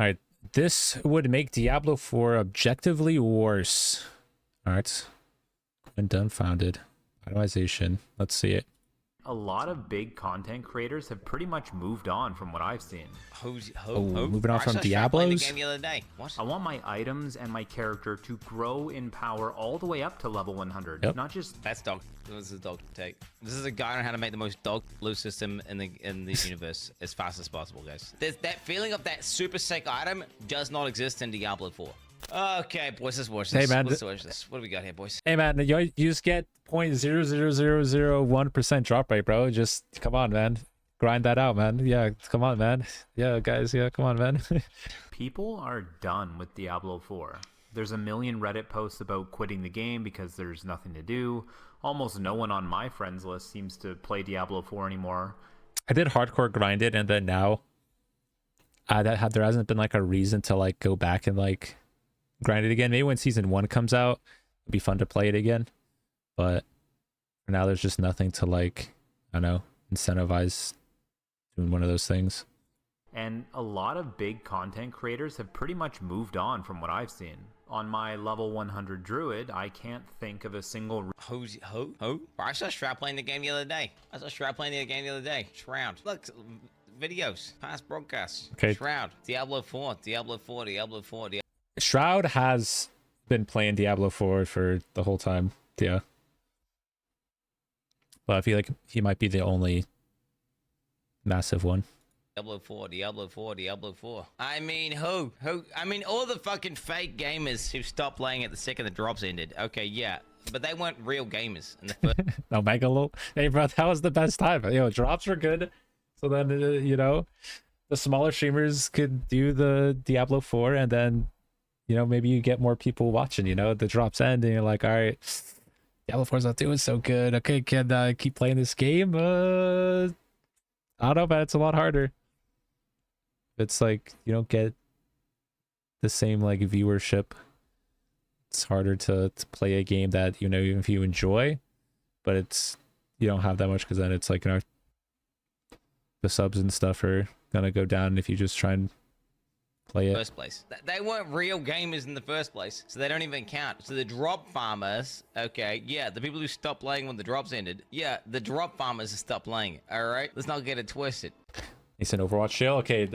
All right, this would make Diablo 4 objectively worse. All right, and dumbfounded. Itemization. Let's see it. A lot of big content creators have pretty much moved on from what I've seen. Moving on from Diablos. The game the other day. What? I want my items and my character to grow in power all the way up to level 100. Yep. Not just That's dog. This is a dog take. This is a guide on how to make the most dog loot system in the universe as fast as possible, guys. That feeling of that super sick item does not exist in Diablo 4. Okay, boys, let's watch this. Hey, man, Let's watch this. What do we got here, boys? Hey man, you just get 0.00001% drop rate, bro. Just come on, man. Grind that out, man. Yeah, come on, man. Yeah, guys. Yeah, come on, man. people are done with Diablo 4. There's a million Reddit posts about quitting the game because there's nothing to do. Almost no one on my friends list seems to play Diablo 4 anymore. I did hardcore grind it, and then now there hasn't been like a reason to like go back and like grind it again. Maybe when season 1 comes out, it'd be fun to play it again. But for now, there's just nothing to like, I don't know, incentivize doing one of those things. And a lot of big content creators have pretty much moved on from what I've seen. On my level 100 druid, I can't think of a single... Who? I saw Shroud playing the game the other day. Shroud. Look, videos, past broadcasts. Okay. Shroud, Diablo 4. Shroud has been playing Diablo 4 for the whole time, yeah. But I feel like he might be the only massive one. Diablo 4. I mean, who? I mean, all the fucking fake gamers who stopped playing it the second the drops ended. Okay, yeah. But they weren't real gamers in the first... No, Megalo. Hey, bro, that was the best time. Drops were good. So then, the smaller streamers could do the Diablo 4, and then, maybe you get more people watching, the drops end, and you're like, all right, Diablo 4's not doing so good. Okay, can I keep playing this game? I don't know, but it's a lot harder. It's like, you don't get the same, like, viewership. It's harder to play a game that, even if you enjoy, but you don't have that much, because then it's like, the subs and stuff are gonna go down if you just try and play it. First place. They weren't real gamers in the first place, so they don't even count. So the drop farmers, okay, yeah, the people who stopped playing when the drops ended, yeah, the drop farmers stopped playing it, all right? Let's not get it twisted. It's an Overwatch jail. Okay,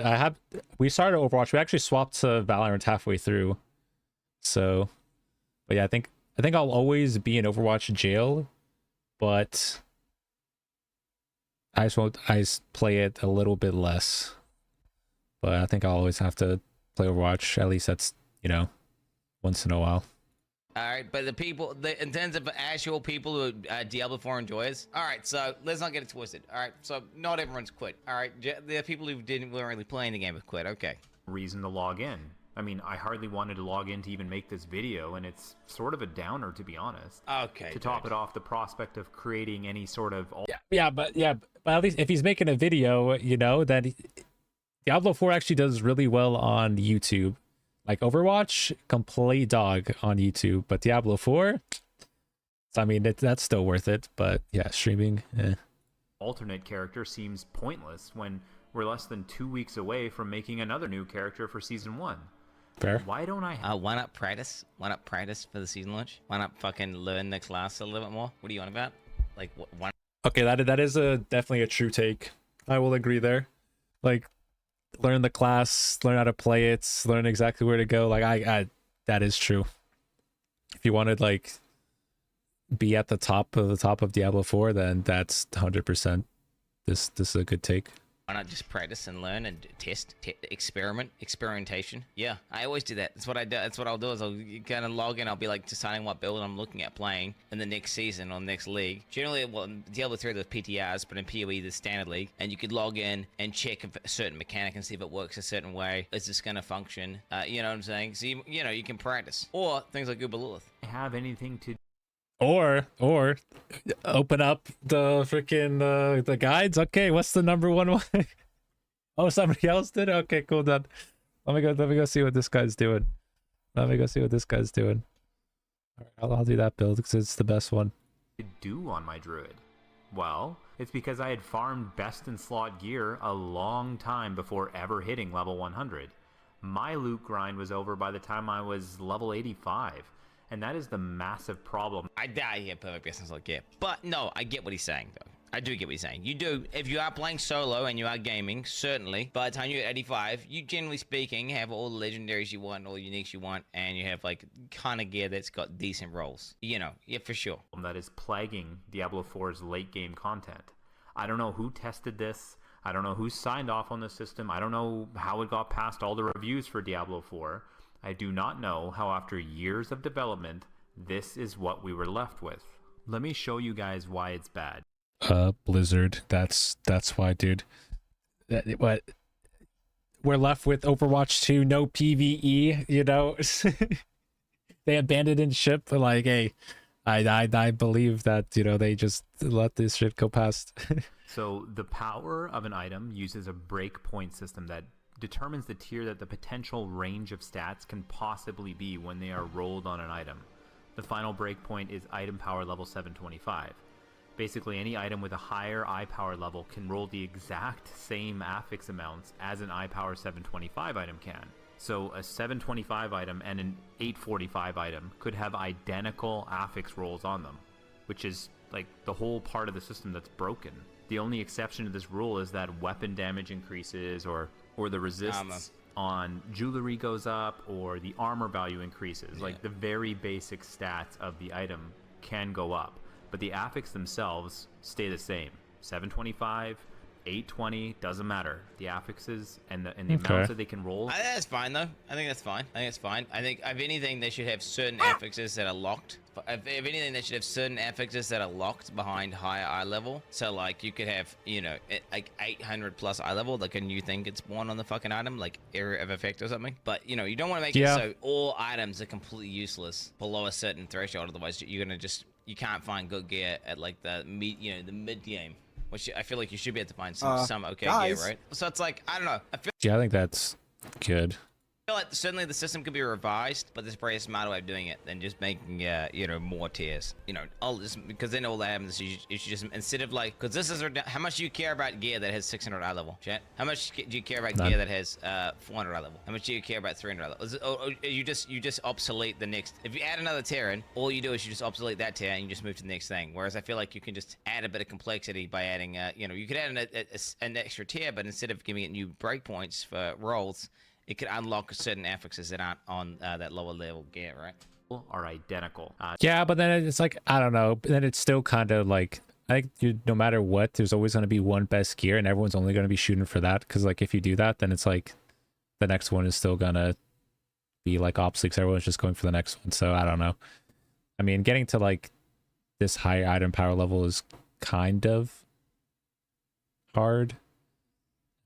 we started Overwatch. We actually swapped to Valorant halfway through. So, but yeah, I think I'll always be in Overwatch jail, but I just play it a little bit less. But I think I'll always have to play Overwatch. At least that's, once in a while. All right, but in terms of actual people who are Diablo 4 enjoyers, all right, so let's not get it twisted. All right, so not everyone's quit. All right, there are people who weren't really playing the game have quit. Okay. Reason to log in. I mean, I hardly wanted to log in to even make this video, and it's sort of a downer, to be honest. Okay. To top it off, the prospect of creating any sort of... But at least if he's making a video, then Diablo 4 actually does really well on YouTube. Like Overwatch, complete dog on YouTube, but Diablo 4, I mean, that's still worth it. But yeah, streaming, alternate character seems pointless when we're less than 2 weeks away from making another new character for Season 1. Fair. Why don't I... why not practice? Why not practice for the season launch? Why not fucking learn the class a little bit more? What are you on about? Like, why... Okay, that is definitely a true take. I will agree there. Like, learn the class, learn how to play it, learn exactly where to go. Like I that is true. If you wanted like be at the top of Diablo 4, then that's 100%. This is a good take. Why not just practice and learn and test, experimentation? Yeah, I always do that. That's what I do. That's what I'll do is I'll kind of log in. I'll be like deciding what build I'm looking at playing in the next season or next league. Generally, well, in Diablo 3 there's PTRs, but in PoE there's standard league, and you could log in and check if a certain mechanic and see if it works a certain way. Is this going to function? You know what I'm saying? So you can practice. Or things like Uber Lilith. have anything to... Or open up the freaking the guides. Okay, what's the number one way? Oh, somebody else did. Okay, cool. Done. Let me go see what this guy's doing. All right, I'll do that build because it's the best one. do on my druid? Well, it's because I had farmed best in slot gear a long time before ever hitting level 100. My loot grind was over by the time I was level 85. And that is the massive problem. I die here, perfect business like yeah. But no, I get what he's saying though. I do get what he's saying. You do, if you are playing solo and you are gaming, certainly, by the time you're at 85, you generally speaking have all the legendaries you want, all the uniques you want, and you have like kind of gear that's got decent rolls. You know, yeah, for sure. That is plaguing Diablo 4's late game content. I don't know who tested this. I don't know who signed off on the system. I don't know how it got past all the reviews for Diablo 4. I do not know how after years of development, this is what we were left with. Let me show you guys why it's bad. Blizzard. That's why, dude. What we're left with Overwatch 2, no PvE. You know, they abandoned ship. Like, hey, I believe that they just let this shit go past. So the power of an item uses a breakpoint system that determines the tier that the potential range of stats can possibly be when they are rolled on an item. The final breakpoint is item power level 725. Basically, any item with a higher eye power level can roll the exact same affix amounts as an eye power 725 item can. So a 725 item and an 845 item could have identical affix rolls on them, which is like the whole part of the system that's broken. The only exception to this rule is that weapon damage increases or the resist on jewelry goes up or the armor value increases. Like the very basic stats of the item can go up, but the affix themselves stay the same. 725, 820, doesn't matter. The affixes and the amounts that they can roll. I think that's fine though. I think that's fine. I think it's fine. I think if anything, they should have certain affixes that are locked. If anything, they should have certain affixes that are locked behind higher eye level. So like you could have, like 800 plus eye level, like a new thing gets spawned on the fucking item, like area of effect or something. But you don't want to make it so all items are completely useless below a certain threshold. Otherwise, you're gonna you can't find good gear at like the mid game. Which I feel like you should be able to find some okay gear, right? So it's like, I don't know. I think that's good. I feel like certainly the system could be revised, but there's probably a smarter way of doing it than just making, more tiers. Because then all that happens is you should just, instead of like, because this is, how much do you care about gear that has 600 eye level, chat? How much do you care about gear that has 400 eye level? How much do you care about 300 eye level? Or you just obsolete the next, if you add another tier in, all you do is you just obsolete that tier and you just move to the next thing. Whereas I feel like you can just add a bit of complexity by adding, you could add an extra tier, but instead of giving it new breakpoints for rolls, it could unlock certain affixes that aren't on that lower level gear, right? Are identical. But then it's like, I don't know. Then it's still kind of like, I think no matter what, there's always going to be one best gear, and everyone's only going to be shooting for that. Because like if you do that, then it's like the next one is still gonna be like obsolete. 'Cause everyone's just going for the next one. So I don't know. I mean, getting to like this higher item power level is kind of hard.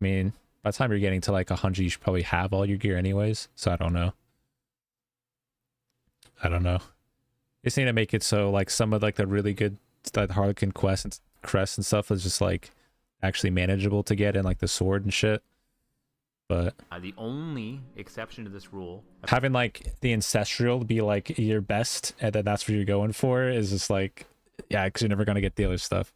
I mean, by the time you're getting to like 100, you should probably have all your gear anyways. So I don't know. You just need to make it so like some of like the really good like Harlequin crests and stuff is just like actually manageable to get, in like the sword and shit. But the only exception to this rule, having like the ancestral be like your best and then that's what you're going for, is just like, because you're never gonna get the other stuff.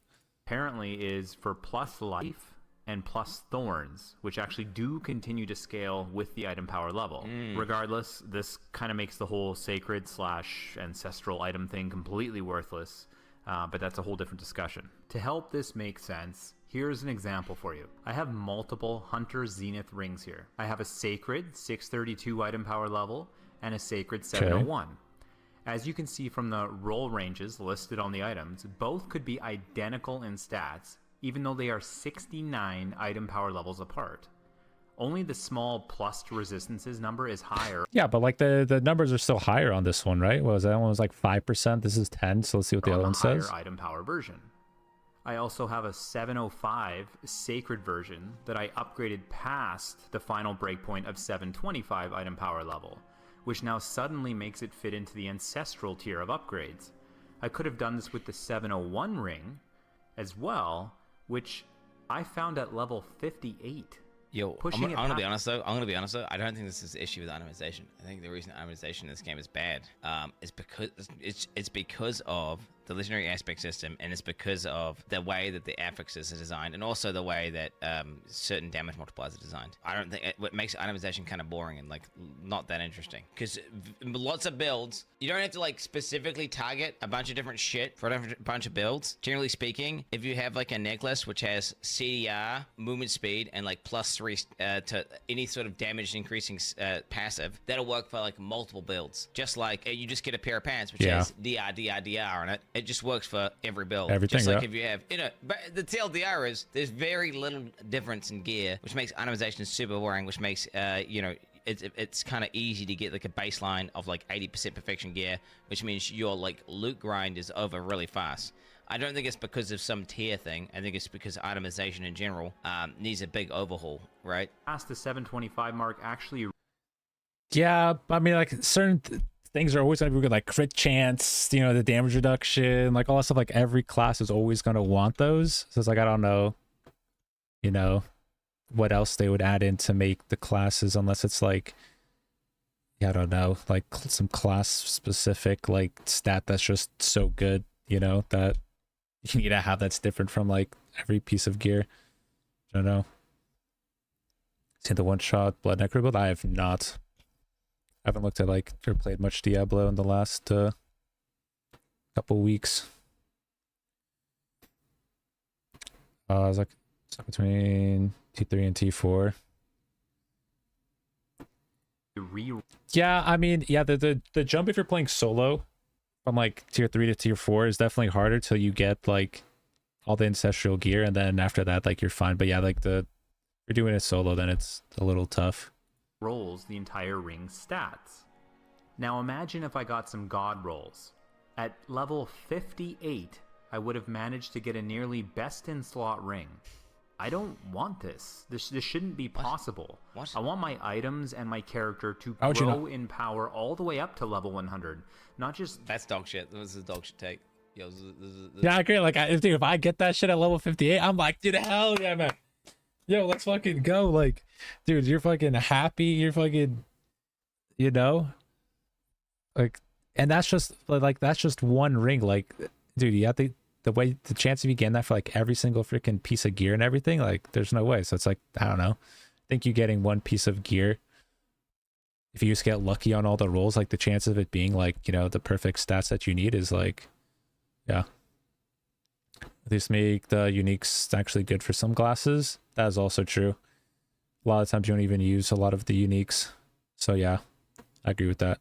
Apparently is for plus life and plus thorns, which actually do continue to scale with the item power level. Regardless, this kind of makes the whole sacred / ancestral item thing completely worthless, but that's a whole different discussion. To help this make sense, here's an example for you. I have multiple Hunter Zenith rings here. I have a sacred 632 item power level and a sacred 701. As you can see from the roll ranges listed on the items, both could be identical in stats, even though they are 69 item power levels apart. Only the small plus to resistances number is higher. Yeah, but like the numbers are still higher on this one, right? That one was like 5%. This is 10. So let's see what the other one says. Higher item power version. I also have a 705 sacred version that I upgraded past the final breakpoint of 725 item power level, which now suddenly makes it fit into the ancestral tier of upgrades. I could have done this with the 701 ring as well, which I found at level 58. Yo, I'm gonna be honest though. I don't think this is the issue with itemization. I think the reason itemization in this game is bad is because it's because of the legendary aspect system, and it's because of the way that the affixes are designed, and also the way that certain damage multipliers are designed. I don't think what makes itemization kind of boring and like not that interesting, because lots of builds, you don't have to like specifically target a bunch of different shit for a bunch of builds. Generally speaking, if you have like a necklace which has CDR, movement speed, and like +3 to any sort of damage increasing passive, that'll work for like multiple builds. Just like you just get a pair of pants which has DR on it. It just works for every build. Everything, just like if you have, but the TLDR is there's very little difference in gear, which makes itemization super boring, which makes it's kind of easy to get like a baseline of like 80% perfection gear, which means your like loot grind is over really fast. I don't think it's because of some tier thing. I think it's because itemization in general needs a big overhaul, right? Past the 725 mark, actually. Yeah, I mean, like certain things are always gonna be good, like crit chance, the damage reduction, like all that stuff. Like every class is always gonna want those. So it's like I don't know, what else they would add in to make the classes, unless it's like, I don't know, like some class specific like stat that's just so good, that you need to have that's different from like every piece of gear. I don't know. See the one shot blood necro build? I have not. I haven't looked at like or played much Diablo in the last couple weeks. I was like stuck between T3 and T4. Yeah, I mean, yeah, the jump if you're playing solo from like tier 3 to tier 4 is definitely harder till you get like all the ancestral gear, and then after that like you're fine. But yeah, like if you're doing it solo, then it's a little tough. Rolls the entire ring's stats. Now imagine if I got some god rolls. At level 58, I would have managed to get a nearly best in slot ring. I don't want this. This shouldn't be possible. What? I want my items and my character to How would you grow know? in power all the way up to level 100. Not just... That's dog shit. This is dog shit take. Yo, Yeah, I agree. Like, if I get that shit at level 58, I'm like, dude, hell yeah, man. Yo, let's fucking go. Like, dude, you're fucking happy. You're fucking, like, and that's just that's just one ring. Like, dude, you have the chance of you getting that for like every single freaking piece of gear and everything. Like, there's no way. So it's like, I don't know. I think you getting one piece of gear, if you just get lucky on all the rolls, like the chance of it being like, the perfect stats that you need is like, yeah. At least make the uniques actually good for some classes. That is also true. A lot of times you don't even use a lot of the uniques. So yeah, I agree with that.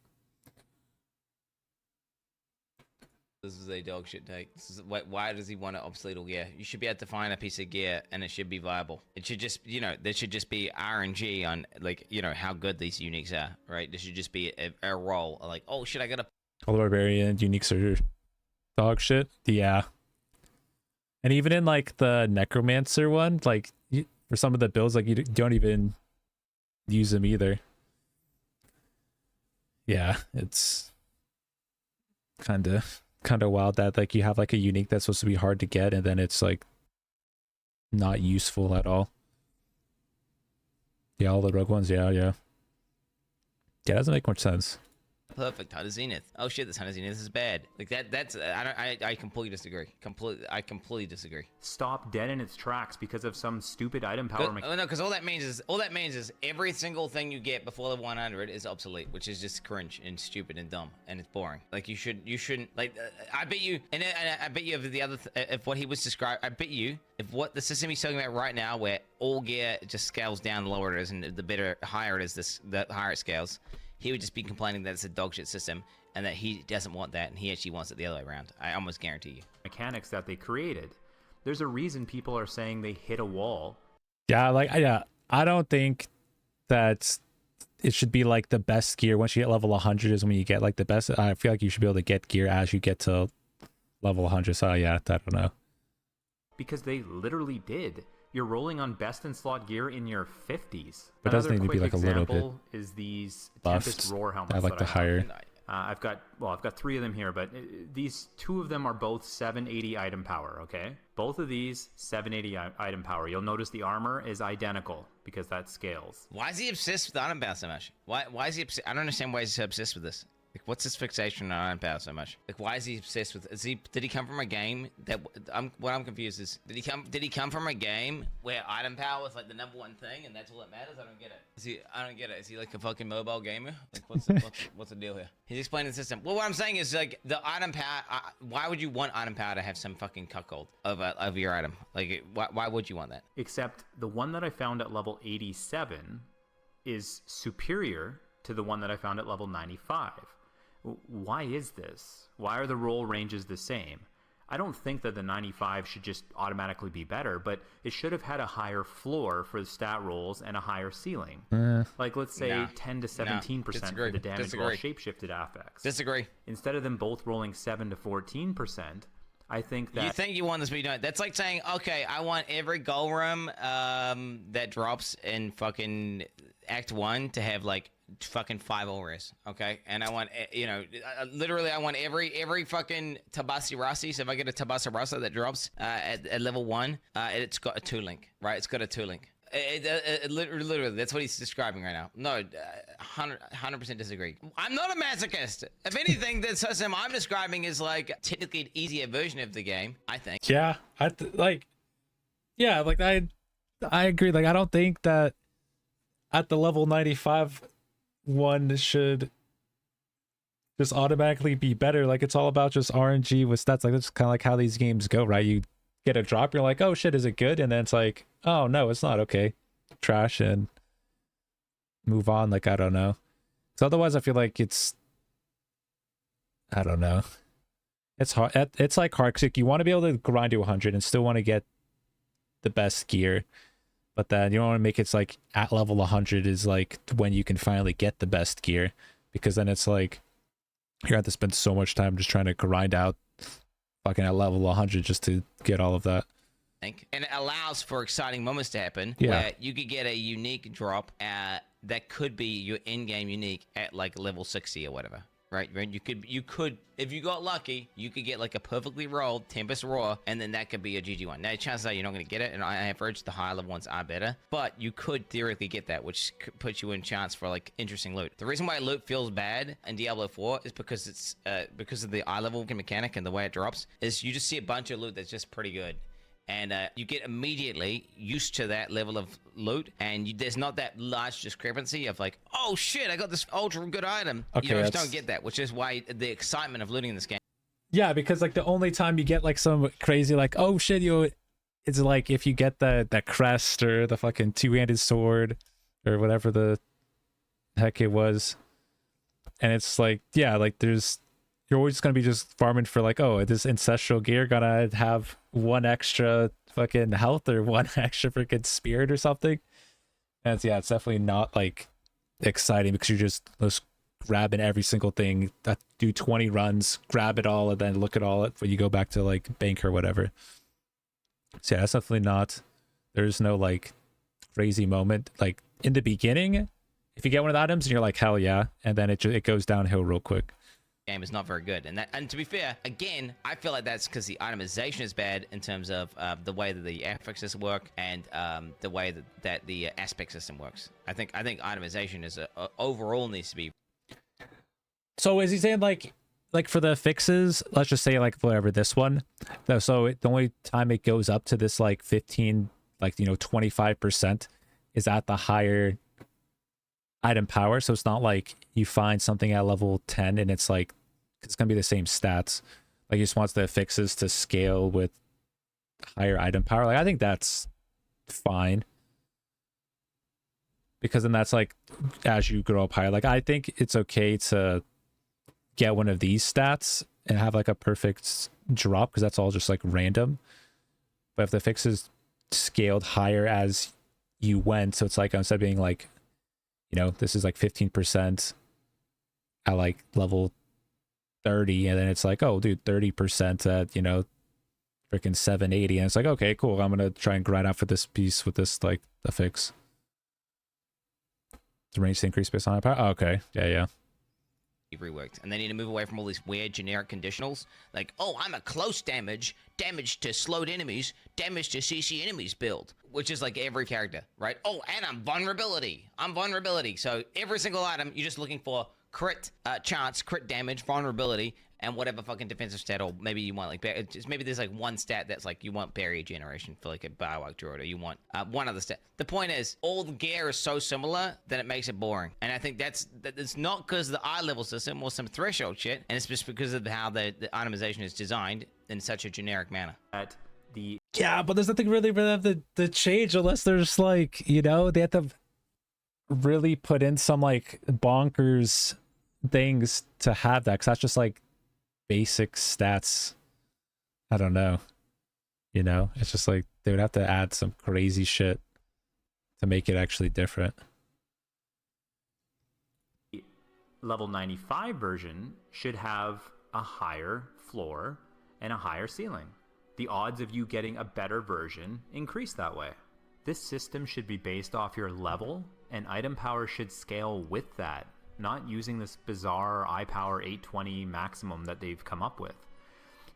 This is a dog shit take. Why does he want an obsolete gear? You should be able to find a piece of gear and it should be viable. It should just, there should just be RNG on like, how good these uniques are, right? There should just be a roll like, oh shit, I got a... All the barbarian uniques are dog shit. Yeah. And even in like the necromancer one, like for some of the builds, like you don't even use them either. Yeah, it's kind of wild that like you have like a unique that's supposed to be hard to get, and then it's like not useful at all. Yeah, all the rogue ones. Yeah, it doesn't make much sense. Perfect Hunter Zenith. Oh shit, this Hunter Zenith is bad. Like that's I completely disagree. I completely disagree. Stop dead in its tracks because of some stupid item power Oh no, because all that means is every single thing you get before level 100 is obsolete, which is just cringe and stupid and dumb and it's boring. Like you shouldn't like. I bet you, and I bet you of the other if what he was described. I bet you if what the system he's talking about right now, where all gear just scales down the lower it is, and the higher it is, the higher it scales. He would just be complaining that it's a dog shit system and that he doesn't want that and he actually wants it the other way around. I almost guarantee you. Mechanics that they created. There's a reason people are saying they hit a wall. Yeah, I don't think that it should be like the best gear once you get level 100 is when you get like the best. I feel like you should be able to get gear as you get to level 100. So yeah, I don't know. Because they literally did. You're rolling on best in slot gear in your 50s. But it doesn't need to be like a little bit is these buffed. Tempest Roar helmets. I like the higher. I've got 3 of them here, but these 2 of them are both 780 item power. Okay, both of these 780 item power. You'll notice the armor is identical because that scales. Why is he obsessed with the item bounce so much? Why is he? I don't understand why he's so obsessed with this. Like, what's his fixation on item power so much? Like, why is he obsessed with? Did he come from a game that? What I'm confused is, did he come from a game where item power was like the #1 thing, and that's all that matters? I don't get it. I don't get it. Is he like a fucking mobile gamer? Like, what's the deal here? He's explaining the system. Well, what I'm saying is like the item power. Why would you want item power to have some fucking cuckold of your item? Like, why would you want that? Except the one that I found at level 87 is superior to the one that I found at level 95. Why is this? Why are the roll ranges the same? I don't think that the 95 should just automatically be better, but it should have had a higher floor for the stat rolls and a higher ceiling. Like, let's say 10 to 17% for the damage roll shapeshifted affects. Disagree. Instead of them both rolling 7 to 14%, I think that... You think you want this, but you don't. That's like saying, okay, I want every goal room that drops in fucking Act 1 to have, like, fucking 5 auras, okay? And I want, literally I want every fucking Tabasi Rasi. So if I get a Tabasa Rasa that drops at level 1, it's got a 2-link, right? It's got a 2-link. Literally, that's what he's describing right now. No, 100% disagree. I'm not a masochist. If anything, the system I'm describing is like technically an easier version of the game, I think. Yeah, I agree. Like, I don't think that at the level 95 one should just automatically be better. Like, it's all about just RNG with stats. Like, that's kind of like how these games go, right? You get a drop, you're like, oh shit, is it good? And then it's like, oh no, it's not. Okay, trash, and move on. Like, I don't know. So otherwise I feel like I don't know, it's hard. It's like hard because you want to be able to grind to 100 and still want to get the best gear, but then you don't want to make it's like at level 100 is like when you can finally get the best gear, because then it's like you have to spend so much time just trying to grind out fucking at level 100 just to get all of that. And it allows for exciting moments to happen, yeah, where you could get a unique drop that could be your in-game unique at like level 60 or whatever, right? You could, if you got lucky, you could get like a perfectly rolled Tempest Roar, and then that could be a GG1. Now, chances are you're not going to get it, and I average the higher level ones are better, but you could theoretically get that, which puts you in chance for like interesting loot. The reason why loot feels bad in Diablo 4 is because it's because of the eye level mechanic and the way it drops, is you just see a bunch of loot that's just pretty good. And you get immediately used to that level of loot, and there's not that large discrepancy of like, oh shit, I got this ultra good item. Okay, you just don't get that, which is why the excitement of looting in this game. Yeah, because like the only time you get like some crazy like, oh shit, it's like if you get that crest or the fucking two-handed sword or whatever the heck it was, and it's like, yeah, like you're always gonna be just farming for like, oh, this ancestral gear gonna have 1 extra fucking health or 1 extra freaking spirit or something. And it's definitely not like exciting, because you're just grabbing every single thing, that do 20 runs, grab it all, and then look at all it when you go back to like bank or whatever. So yeah, that's definitely not, there's no like crazy moment like in the beginning. If you get one of the items and you're like, hell yeah, and then it goes downhill real quick. Game is not very good, and to be fair, again, I feel like that's because the itemization is bad in terms of the way that the affixes work and the way that the aspect system works. I think itemization is overall needs to be. So is he saying like for the fixes, let's just say like whatever this one, so the only time it goes up to this like 15, like 25% is at the higher item power. So it's not like you find something at level 10 and it's like it's gonna be the same stats. Like, he just wants the fixes to scale with higher item power. Like, I think that's fine, because then that's like as you grow up higher. Like, I think it's okay to get one of these stats and have like a perfect drop, because that's all just like random. But if the fixes scaled higher as you went, so it's like instead of being like, this is like 15% at like level 30, and then it's like, oh dude, 30% at freaking 780, and it's like, okay, cool, I'm gonna try and grind out for this piece with this like affix. The range to increase based on power. Oh, okay, yeah. Reworked, and they need to move away from all these weird generic conditionals like, oh, I'm a close damage to slowed enemies, damage to CC enemies build, which is like every character, right? Oh, and I'm vulnerability. So every single item, you're just looking for crit chance, crit damage, vulnerability, and whatever fucking defensive stat, or maybe you want like maybe there's like one stat that's like you want barrier generation for like a Biowak druid, or you want one other stat. The point is, all the gear is so similar that it makes it boring, and I think that's it's not because of the eye level system or some threshold shit, and it's just because of how the itemization is designed in such a generic manner. At the Yeah, but there's nothing really for them to change unless there's like, you know, they have to really put in some like bonkers things to have that, because that's just like basic stats. I don't know, you know, it's just like they would have to add some crazy shit to make it actually different. level 95 version should have a higher floor and a higher ceiling. The odds of you getting a better version increase that way. This system should be based off your level, and item power should scale with that, not using this bizarre iPower 820 maximum that they've come up with.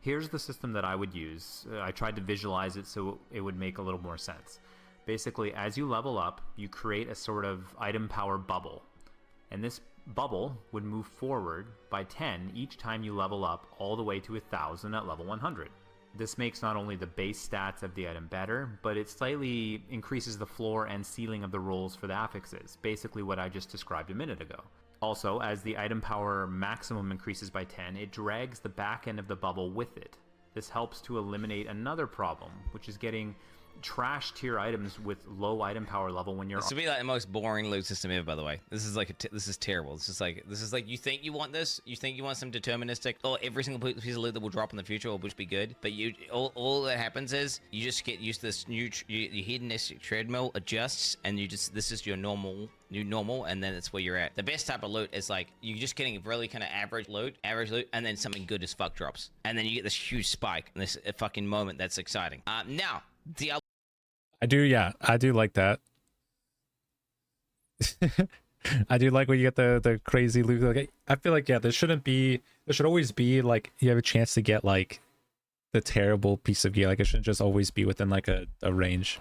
Here's the system that I would use. I tried to visualize it so it would make a little more sense. Basically, as you level up, you create a sort of item power bubble. And this bubble would move forward by 10 each time you level up, all the way to 1,000 at level 100. This makes not only the base stats of the item better, but it slightly increases the floor and ceiling of the rolls for the affixes, basically what I just described a minute ago. Also, as the item power maximum increases by 10, it drags the back end of the bubble with it. This helps to eliminate another problem, which is getting trash tier items with low item power level when you're. This would be like the most boring loot system ever, by the way. This is like this is terrible. This is like you think you want this, you think you want some deterministic, or every single piece of loot that will drop in the future will just be good. But all that happens is you just get used to this new your hedonistic treadmill adjusts, and this is your new normal, and then it's where you're at. The best type of loot is like you're just getting really kind of average loot, and then something good as fuck drops, and then you get this huge spike and this fucking moment that's exciting. Now Diablo. I do like that. I do like when you get the crazy loot. Like, I feel like, yeah, there should always be like you have a chance to get like the terrible piece of gear. Like it shouldn't just always be within like a range.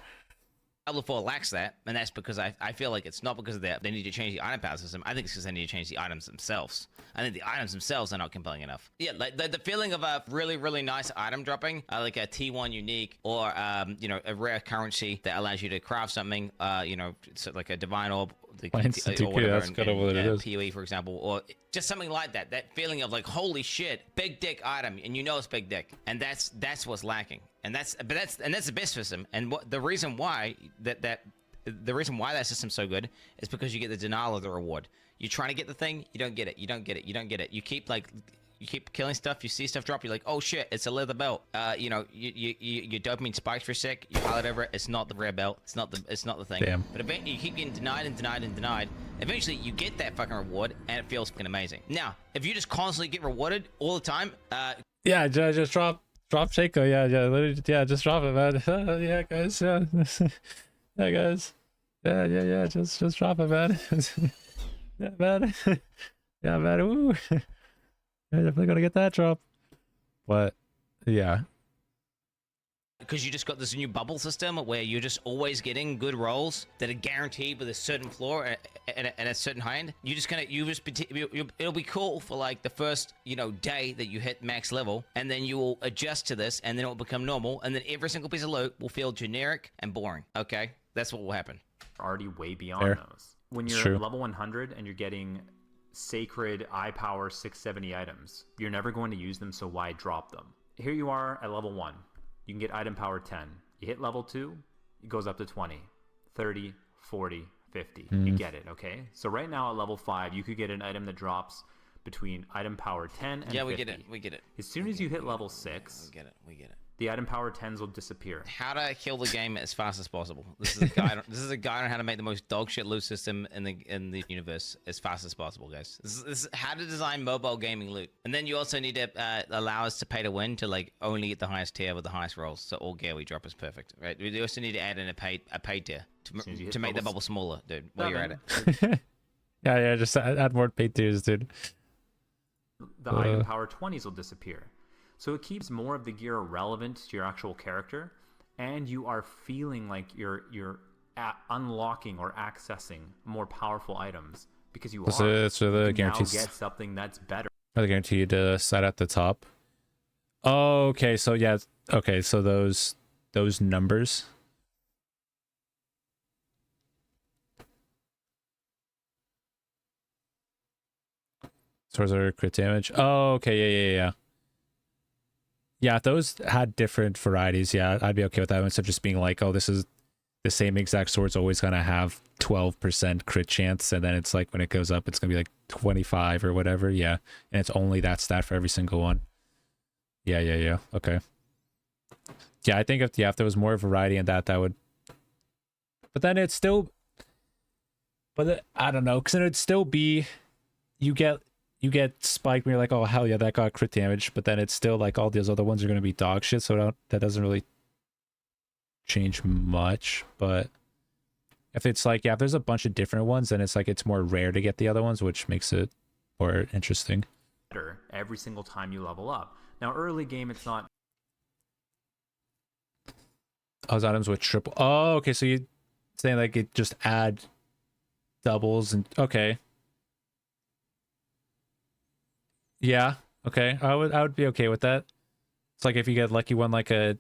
Diablo 4 lacks that, and that's because I feel like it's not because of that they need to change the item power system. I think it's because they need to change the items themselves. I think the items themselves are not compelling enough. Yeah, like the feeling of a really, really nice item dropping, like a T1 unique, or you know, a rare currency that allows you to craft something, you know, so like a divine orb, or whatever, that's kind of what it is. PoE, for example, or just something like that. That feeling of like, holy shit, big dick item, and you know it's big dick, and that's what's lacking. And that's the best system. And the reason why that system's so good is because you get the denial of the reward. You're trying to get the thing, you don't get it, you don't get it, you don't get it. You keep killing stuff, you see stuff drop, you're like, oh shit, it's a leather belt. You know, your dopamine spikes for a sec, you highlight over it, it's not the rare belt, it's not the thing. Damn. But eventually you keep getting denied and denied and denied. Eventually you get that fucking reward, and it feels fucking amazing. Now, if you just constantly get rewarded all the time, yeah, just drop Shaco. Yeah, just drop it, man. Yeah, guys. Yeah, yeah, guys. Yeah. Just drop it, man. Yeah, man. Yeah, man. Ooh. Yeah, definitely gonna get that drop. But yeah. because you just got this new bubble system where you're just always getting good rolls that are guaranteed with a certain floor and a certain high end. It'll be cool for like the first, day that you hit max level, and then you will adjust to this, and then it will become normal, and then every single piece of loot will feel generic and boring. Okay, that's what will happen. Already way beyond those. When you're level 100 and you're getting sacred eye power 670 items, you're never going to use them, so why drop them? Here you are at level 1. You can get item power 10. You hit level 2, it goes up to 20, 30, 40, 50. You get it, okay? So right now at level 5, you could get an item that drops between item power 10 and 50. Yeah, we get it. As soon as you hit level 6, we get it. The item power 10s will disappear. How to kill the game as fast as possible. This is a guide on how to make the most dog shit loot system in the universe as fast as possible, guys. This is how to design mobile gaming loot. And then you also need to allow us to pay to win to like only get the highest tier with the highest rolls. So all gear we drop is perfect, right? We also need to add in a paid tier to make the bubble smaller, dude. While you're at it. yeah, just add more paid tiers, dude. The item power 20s will disappear. So it keeps more of the gear relevant to your actual character, and you are feeling like you're unlocking or accessing more powerful items because you So are. it's the You can now guaranteed. get something that's better. Are the guaranteed set at the top? Oh, okay. So yeah. Okay. So those numbers. Towards our crit damage. Oh, okay. Yeah. Yeah, if those had different varieties, yeah, I'd be okay with that. Instead of just being like, oh, this is the same exact sword's always gonna have 12% crit chance, and then it's like when it goes up, it's gonna be like 25 or whatever. Yeah, and it's only that stat for every single one. Yeah. Okay. Yeah, I think if there was more variety in that, that would. But then it's still. But I don't know, because then it'd still be, you get spiked when you're like, oh hell yeah, that got crit damage, but then it's still like all these other ones are gonna be dog shit, so that doesn't really change much. But if it's like, yeah, if there's a bunch of different ones, then it's like it's more rare to get the other ones, which makes it more interesting. Every single time you level up. Now, early game, it's not. Those items with triple. Oh, okay. So you saying like it just add doubles and okay. Yeah. Okay. I would be okay with that. It's like if you get lucky one, like a,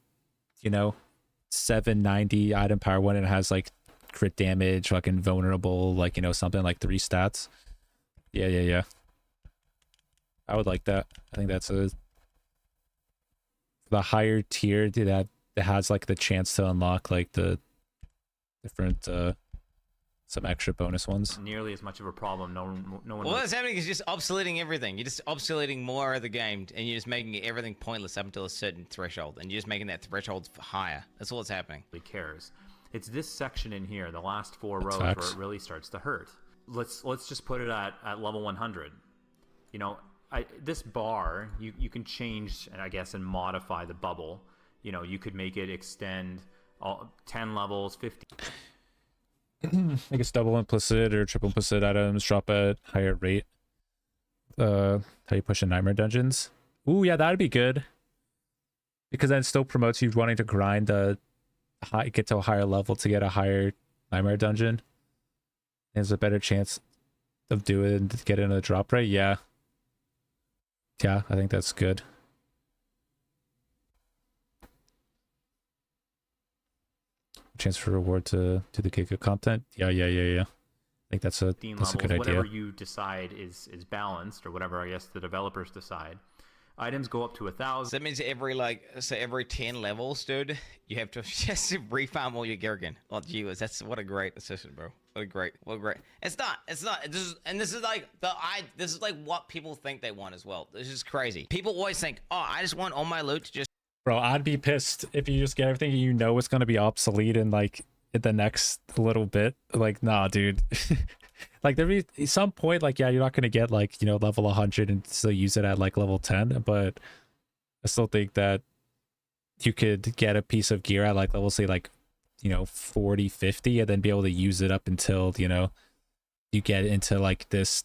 790 item power one, and it has like crit damage, fucking vulnerable, like something like 3 stats. Yeah. I would like that. I think that's the higher tier that has like the chance to unlock like the different some extra bonus ones. Nearly as much of a problem. No one. Well, what's happening is just obsoleting everything. You're just obsoleting more of the game, and you're just making everything pointless up until a certain threshold, and you're just making that threshold higher. That's all that's happening. Really cares. It's this section in here, the last 4 rows, Attacks. where it really starts to hurt. Let's just put it at level 100. This bar, you can change, and I guess, and modify the bubble. You could make it extend 10 levels, 50. Make it's double implicit or triple implicit items drop at higher rate. How you push in nightmare dungeons. Ooh, yeah, that'd be good. Because then it still promotes you wanting to grind get to a higher level to get a higher nightmare dungeon. There's a better chance of doing to get into the drop rate. Yeah, I think that's good. Chance for reward to do the Giga content. Yeah. I think that's a good idea. Whatever you decide is balanced, or whatever I guess the developers decide. Items go up to 1,000. So that means every 10 levels, dude, you have to just refarm all your gear again. Oh, gee whiz, that's what a great assistant, bro. What a great. It's not. This is like what people think they want as well. This is crazy. People always think, oh, I just want all my loot to just. Bro, I'd be pissed if you just get everything it's going to be obsolete in like in the next little bit. Like, nah, dude. Like there be some point, like, yeah, you're not going to get like, level 100 and still use it at like level 10, but I still think that you could get a piece of gear at like level, say like, 40, 50, and then be able to use it up until, you get into like this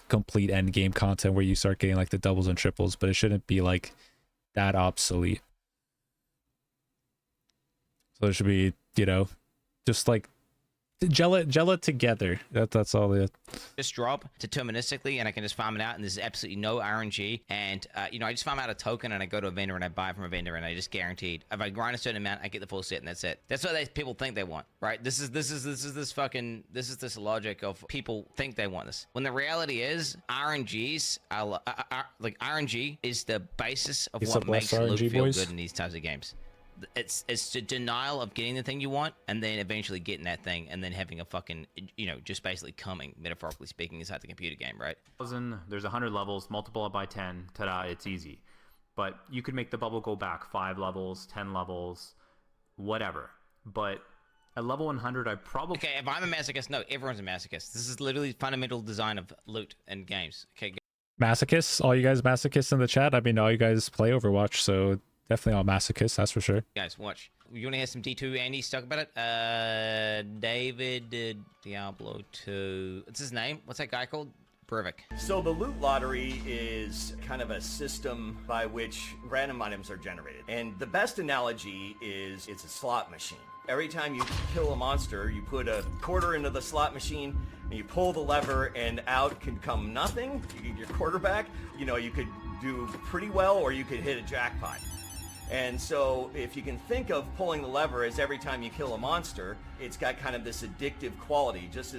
complete end game content where you start getting like the doubles and triples, but it shouldn't be like that obsolete. So there should be, just like gel it together. That's all it. Just drop deterministically, and I can just farm it out, and there's absolutely no RNG. And I just farm out a token, and I go to a vendor, and I buy it from a vendor, and I just guaranteed if I grind a certain amount, I get the full set, and that's it. That's what people think they want, right? This is this logic of people think they want this, when the reality is RNGs are like RNG is the basis of what makes loot feel good in these types of games. It's the denial of getting the thing you want, and then eventually getting that thing, and then having a fucking, just basically coming, metaphorically speaking, inside the computer game, right? There's 100 levels, multiply it by 10, ta-da, it's easy. But you could make the bubble go back 5 levels, 10 levels, whatever. But at level 100, I probably... Okay, if I'm a masochist, no, everyone's a masochist. This is literally fundamental design of loot and games. Okay. Masochists? All you guys masochists in the chat? I mean, all you guys play Overwatch, so... Definitely all masochists, that's for sure. Guys, watch. You want to hear some D2 Andy's talk about it? David Diablo 2. What's his name? What's that guy called? Brivik. So the loot lottery is kind of a system by which random items are generated. And the best analogy is it's a slot machine. Every time you kill a monster, you put a quarter into the slot machine, and you pull the lever, and out can come nothing. You get your quarter back. You know, you could do pretty well, or you could hit a jackpot. And so if you can think of pulling the lever as every time you kill a monster, it's got kind of this addictive quality. Just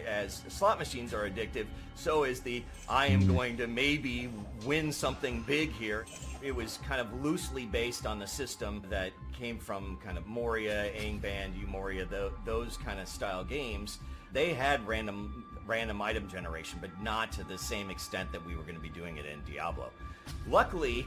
as slot machines are addictive, so is the I am going to maybe win something big here. It was kind of loosely based on the system that came from kind of Moria, Angband, Umoria, those kind of style games. They had random item generation, but not to the same extent that we were going to be doing it in Diablo. Luckily,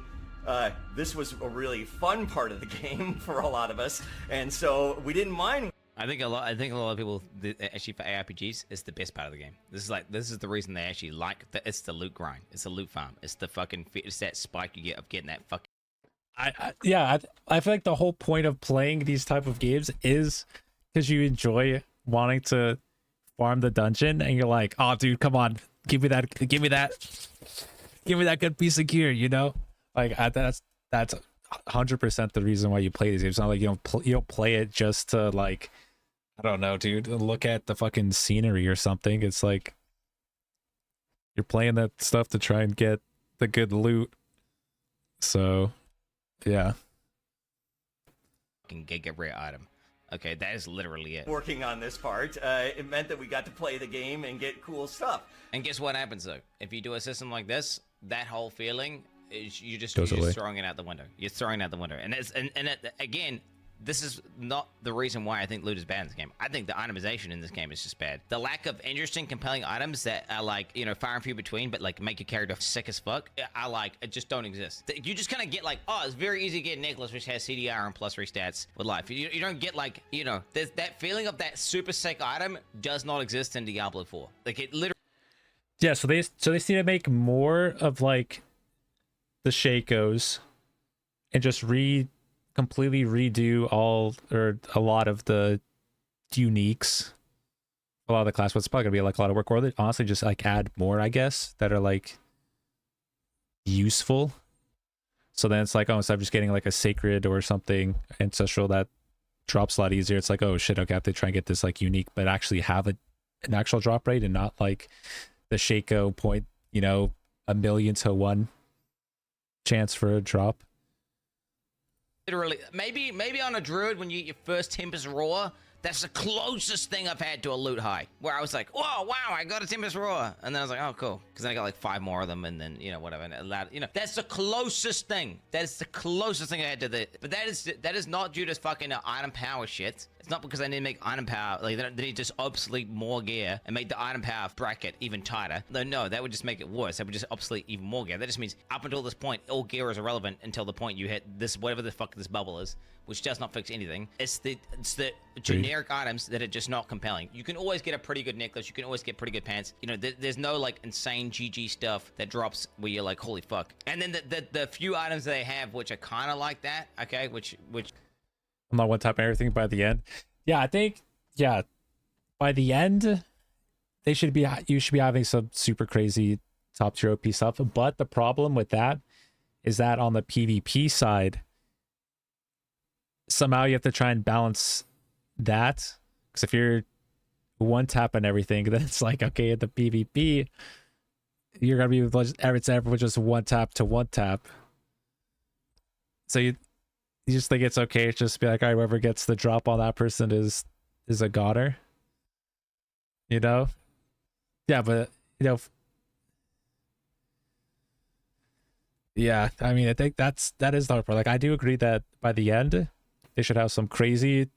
this was a really fun part of the game for a lot of us, and so we didn't mind. I think a lot of people actually for ARPGs, it's the best part of the game. This is the reason they actually like it's the loot grind, it's the loot farm, it's that spike you get of getting that fucking. I feel like the whole point of playing these type of games is because you enjoy wanting to farm the dungeon, and you're like, oh dude, come on, give me that good piece of gear, you know? Like that's 100% the reason why you play these games. It's not like you don't play it just to, like, I don't know, dude, look at the fucking scenery or something. It's like you're playing that stuff to try and get the good loot. So yeah, Fucking get rare item. Okay, that is literally it. Working on this part, it meant that we got to play the game and get cool stuff. And guess what happens though? If you do a system like this, that whole feeling is you're just Goes away. throwing it out the window. You're throwing it out the window. Again, this is not the reason why I think loot is bad in this game. I think the itemization in this game is just bad. The lack of interesting, compelling items that are, like, you know, far and few between, but like make your character sick as fuck, it just don't exist. You just kind of get like, oh, it's very easy to get Necklace, which has CDR and +3 stats with life. You don't get, like, you know, there's that feeling of that super sick item does not exist in Diablo 4. Like, it literally. yeah. So they need to make more of like the Shakos and just completely redo all or a lot of the uniques, a lot of the class. But it's probably gonna be like a lot of work, or they honestly just like add more, I guess, that are like useful. So then it's like, oh, instead of just getting like a sacred or something ancestral that drops a lot easier, it's like, oh shit, okay, I have to try and get this like unique, but actually have an actual drop rate and not like the Shako point, you know, 1,000,000 to 1 chance for a drop. Literally, maybe on a druid when you get your first Tempest Roar, that's the closest thing I've had to a loot high, where I was like, whoa, wow, I got a Tempest Roar, and then I was like, oh, cool, because then I got like 5 more of them, and then, you know, whatever, and it allowed, you know, that's the closest thing. That is the closest thing I had to the, but that is not due to fucking item power shit. It's not because I need to make item power, like, they need to just obsolete more gear and make the item power bracket even tighter. No, that would just make it worse. That would just obsolete even more gear. That just means up until this point, all gear is irrelevant until the point you hit this, whatever the fuck this bubble is, which does not fix anything. It's the generic items that are just not compelling. You can always get a pretty good necklace. You can always get pretty good pants. You know, there's no like insane GG stuff that drops where you're like, holy fuck. And then the few items that they have, which are kind of like that, okay, which I'm not one tap everything by the end. Yeah, I think, yeah, by the end, you should be having some super crazy top tier OP stuff. But the problem with that is that on the PvP side, somehow you have to try and balance that. Because if you're one tap and everything, then it's like, okay, at the PvP, you're gonna be it's ever just one tap to one tap. So you just think it's okay to just be like, all right, whoever gets the drop on that person is a goner, you know? Yeah, but you know, yeah, I mean, I think that is the hard part. Like, I do agree that by the end, they should have some crazy,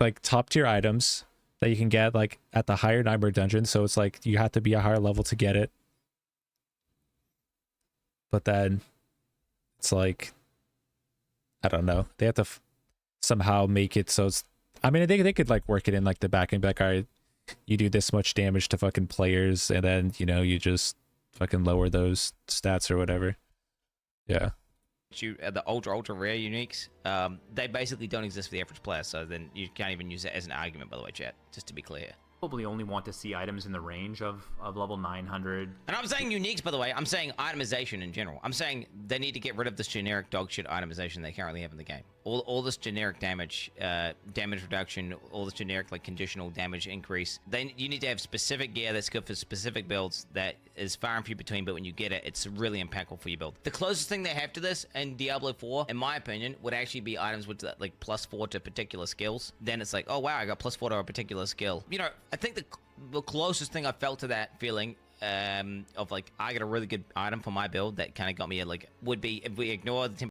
like, top tier items that you can get like at the higher number dungeon. So it's like you have to be a higher level to get it. But then it's like, I don't know. They have to somehow make it so it's. I mean, they could like work it in like the back end, like, all right, you do this much damage to fucking players, and then, you know, you just fucking lower those stats or whatever. Yeah. The ultra rare uniques, they basically don't exist for the average player. So then you can't even use it as an argument, by the way, chat. Just to be clear. probably only want to see items in the range of level 900. And I'm saying uniques, by the way. I'm saying itemization in general. I'm saying they need to get rid of this generic dog shit itemization they currently have in the game. All this generic damage, damage reduction, all this generic like conditional damage increase. You need to have specific gear that's good for specific builds that is far and few between, but when you get it, it's really impactful for your build. The closest thing they have to this in Diablo 4, in my opinion, would actually be items with like +4 to particular skills. Then it's like, oh wow, I got +4 to a particular skill. You know, I think the closest thing I felt to that feeling of like I got a really good item for my build that kind of got me like would be if we ignore the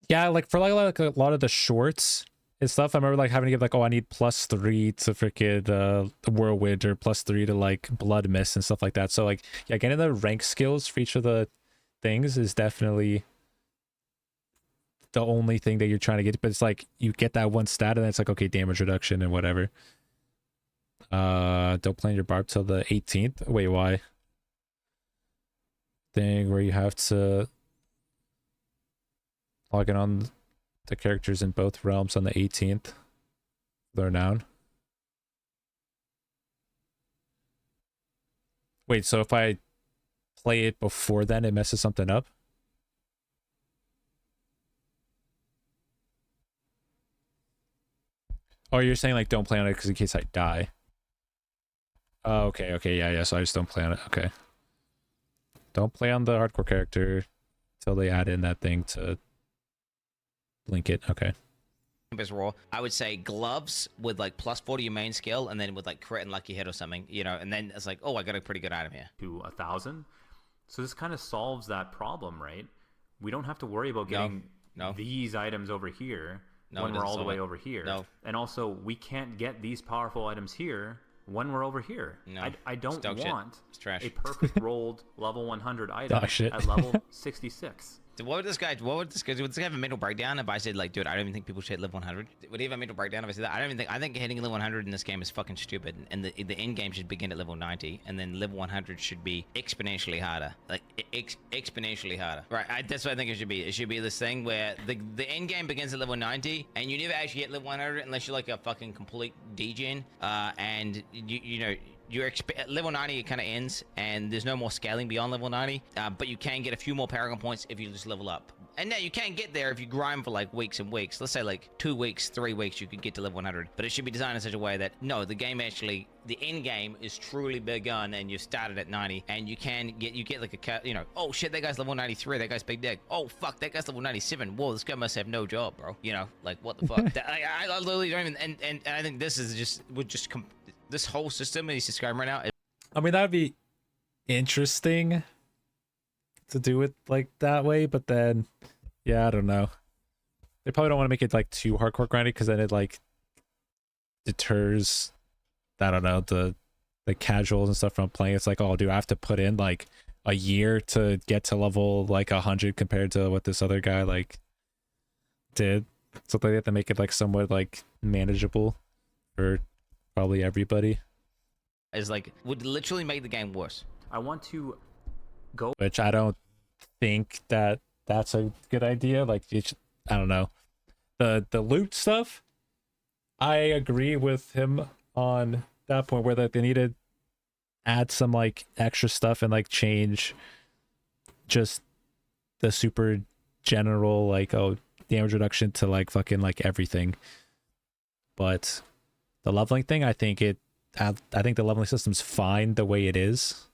Yeah, like for like a lot of the shorts and stuff, I remember like having to give like, oh, I need +3 to freaking whirlwind or +3 to like blood mist and stuff like that. So like, yeah, getting the rank skills for each of the things is definitely the only thing that you're trying to get. But it's like you get that one stat and then it's like, okay, damage reduction and whatever. Don't plan your barb till the 18th. Wait, why? Thing where you have to log in on the characters in both realms on the 18th. They're noun. Wait, so if I play it before then, it messes something up? Oh, you're saying like don't play on it because in case I die. Oh, okay, yeah, so I just don't play on it. Okay. Don't play on the hardcore character till they add in that thing to link it. Okay. raw. I would say gloves with like +4 to your main skill, and then with like crit and lucky hit or something, you know, and then it's like, oh, I got a pretty good item here. To 1,000. So this kind of solves that problem, right? We don't have to worry about getting these items over here when we're all the way over here. No. And also, we can't get these powerful items here when we're over here. No. I don't want a perfect rolled level 100 item at level 66. So what would this guy have a mental breakdown if I said, like, dude, I don't even think people should hit level 100? Would he have a mental breakdown if I said that? I think hitting level 100 in this game is fucking stupid, and the end game should begin at level 90, and then level 100 should be exponentially harder, like exponentially harder. Right? That's what I think it should be. It should be this thing where the end game begins at level 90, and you never actually hit level 100 unless you're like a fucking complete degen, and you know. Level 90 it kind of ends, and there's no more scaling beyond level 90, but you can get a few more Paragon points if you just level up. And now you can't get there if you grind for like weeks and weeks. Let's say like 2 weeks, 3 weeks, you could get to level 100. But it should be designed in such a way that, no, the game actually, the end game is truly begun, and you started at 90, and you get like a, you know, oh shit, that guy's level 93, that guy's big dick. Oh fuck, that guy's level 97. Whoa, this guy must have no job, bro. You know, like what the fuck? I literally don't even, and I think this is this whole system he's describing right now. I mean, that would be interesting to do it like that way, but then, yeah, I don't know. They probably don't want to make it like too hardcore grindy, because then it like deters, I don't know, the casuals and stuff from playing. It's like, oh, do I have to put in like a year to get to level like 100 compared to what this other guy like did? So they have to make it like somewhat like manageable for probably everybody. Is like would literally make the game worse. I want to go, which I don't think that that's a good idea. Like, I don't know, the loot stuff, I agree with him on that point, where they need to add some like extra stuff and like change just the super general like, oh, damage reduction to like fucking like everything. But the leveling thing, I think the leveling system's fine the way it is.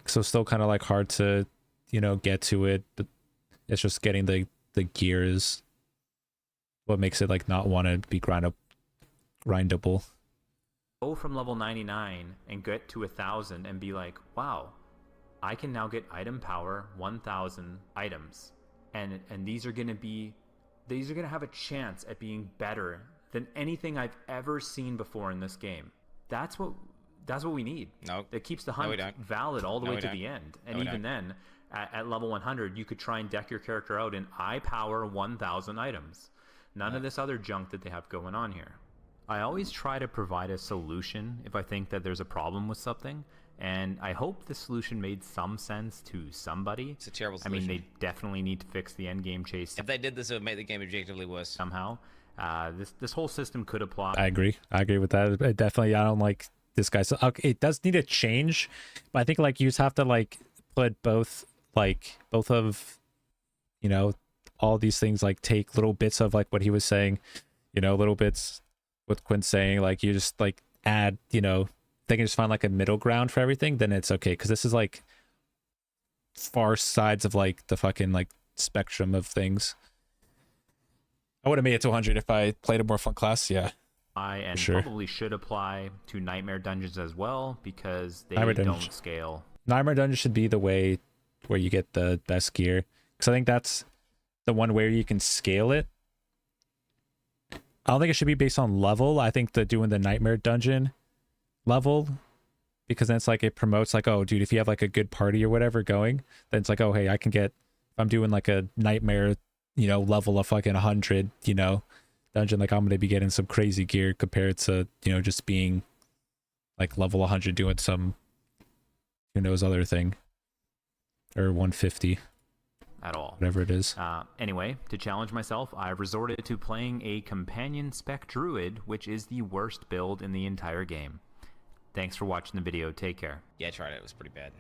So still kind of like hard to, you know, get to it, but it's just getting the gear is what makes it like not want to be grindable. Go from level 99 and get to 1,000 and be like, wow, I can now get item power 1,000 items, and these are gonna have a chance at being better than anything I've ever seen before in this game. That's what we need. No. That keeps the hunt valid all the way to the end. And even then, at level 100, you could try and deck your character out in eye power 1,000 items. None of this other junk that they have going on here. I always try to provide a solution if I think that there's a problem with something. And I hope the solution made some sense to somebody. It's a terrible solution. I mean, they definitely need to fix the end game chase. If they did this, it would make the game objectively worse. Somehow. This whole system could apply. I agree. I agree with that. Definitely, I don't like this guy. So okay, it does need a change, but I think like you just have to like put both of, you know, all these things, like take little bits of like what he was saying, you know, little bits with Quinn saying, like you just like add, you know, they can just find like a middle ground for everything, then it's okay. Because this is like far sides of like the fucking like spectrum of things. I would have made it to 100 if I played a more fun class. Yeah, And sure. probably should apply to Nightmare Dungeons as well, because they Nightmare don't Dungeons. scale. Nightmare Dungeon should be the way where you get the best gear, because I think that's the one where you can scale it. I don't think it should be based on level. I think that doing the Nightmare Dungeon level, because then it's like it promotes like, oh dude, if you have like a good party or whatever going, then it's like, oh hey, I can get, if I'm doing like a Nightmare, you know, level of fucking 100, you know, dungeon, like I'm gonna be getting some crazy gear compared to, you know, just being like level 100 doing some who knows other thing, or 150 At all. whatever it is. Anyway, to challenge myself, I resorted to playing a companion spec druid, which is the worst build in the entire game. Thanks for watching the video. Take care. Yeah, I tried it. It was pretty bad.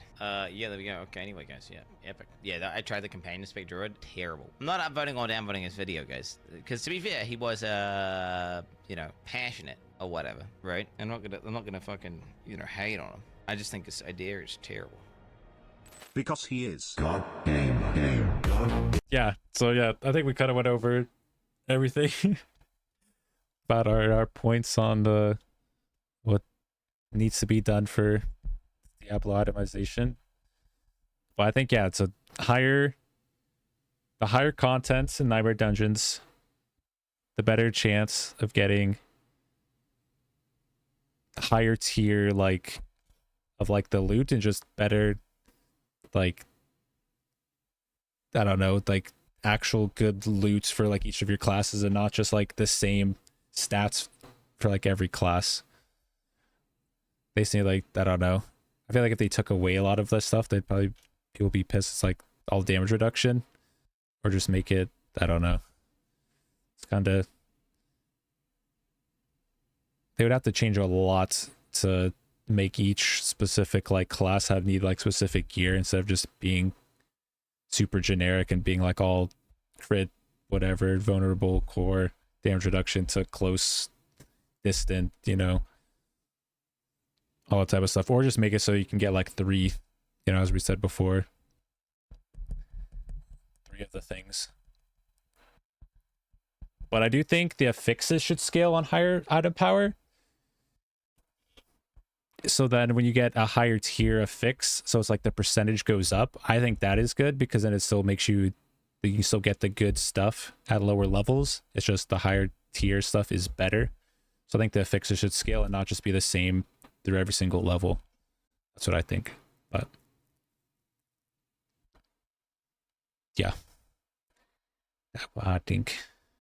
Yeah, there we go. Okay, anyway, guys. Yeah, epic. Yeah, I tried the companion spec druid. Terrible. I'm not upvoting or downvoting his video, guys. Because to be fair, he was, you know, passionate or whatever, right? I'm not gonna fucking, you know, hate on him. I just think this idea is terrible. Because he is. Yeah, so yeah, I think we kind of went over everything about our points on the what needs to be done for Diablo itemization. But I think yeah, it's the higher contents in Nightmare Dungeons, the better chance of getting higher tier like of like the loot, and just better like, I don't know, like actual good loot for like each of your classes, and not just like the same stats for like every class. They say like, I don't know. I feel like if they took away a lot of this stuff, they'd probably, people be pissed. It's like all damage reduction, or just make it, I don't know. It's kind of, they would have to change a lot to make each specific like class have need like specific gear, instead of just being super generic and being like all crit, whatever, vulnerable, core, damage reduction to close, distant, you know, all that type of stuff. Or just make it so you can get like 3, you know, as we said before, 3 of the things. But I do think the affixes should scale on higher item power, so then when you get a higher tier affix, so it's like the percentage goes up. I think that is good, because then it still makes you can still get the good stuff at lower levels. It's just the higher tier stuff is better. So I think the affixes should scale and not just be the same through every single level. That's what I think. But yeah, that's what I think.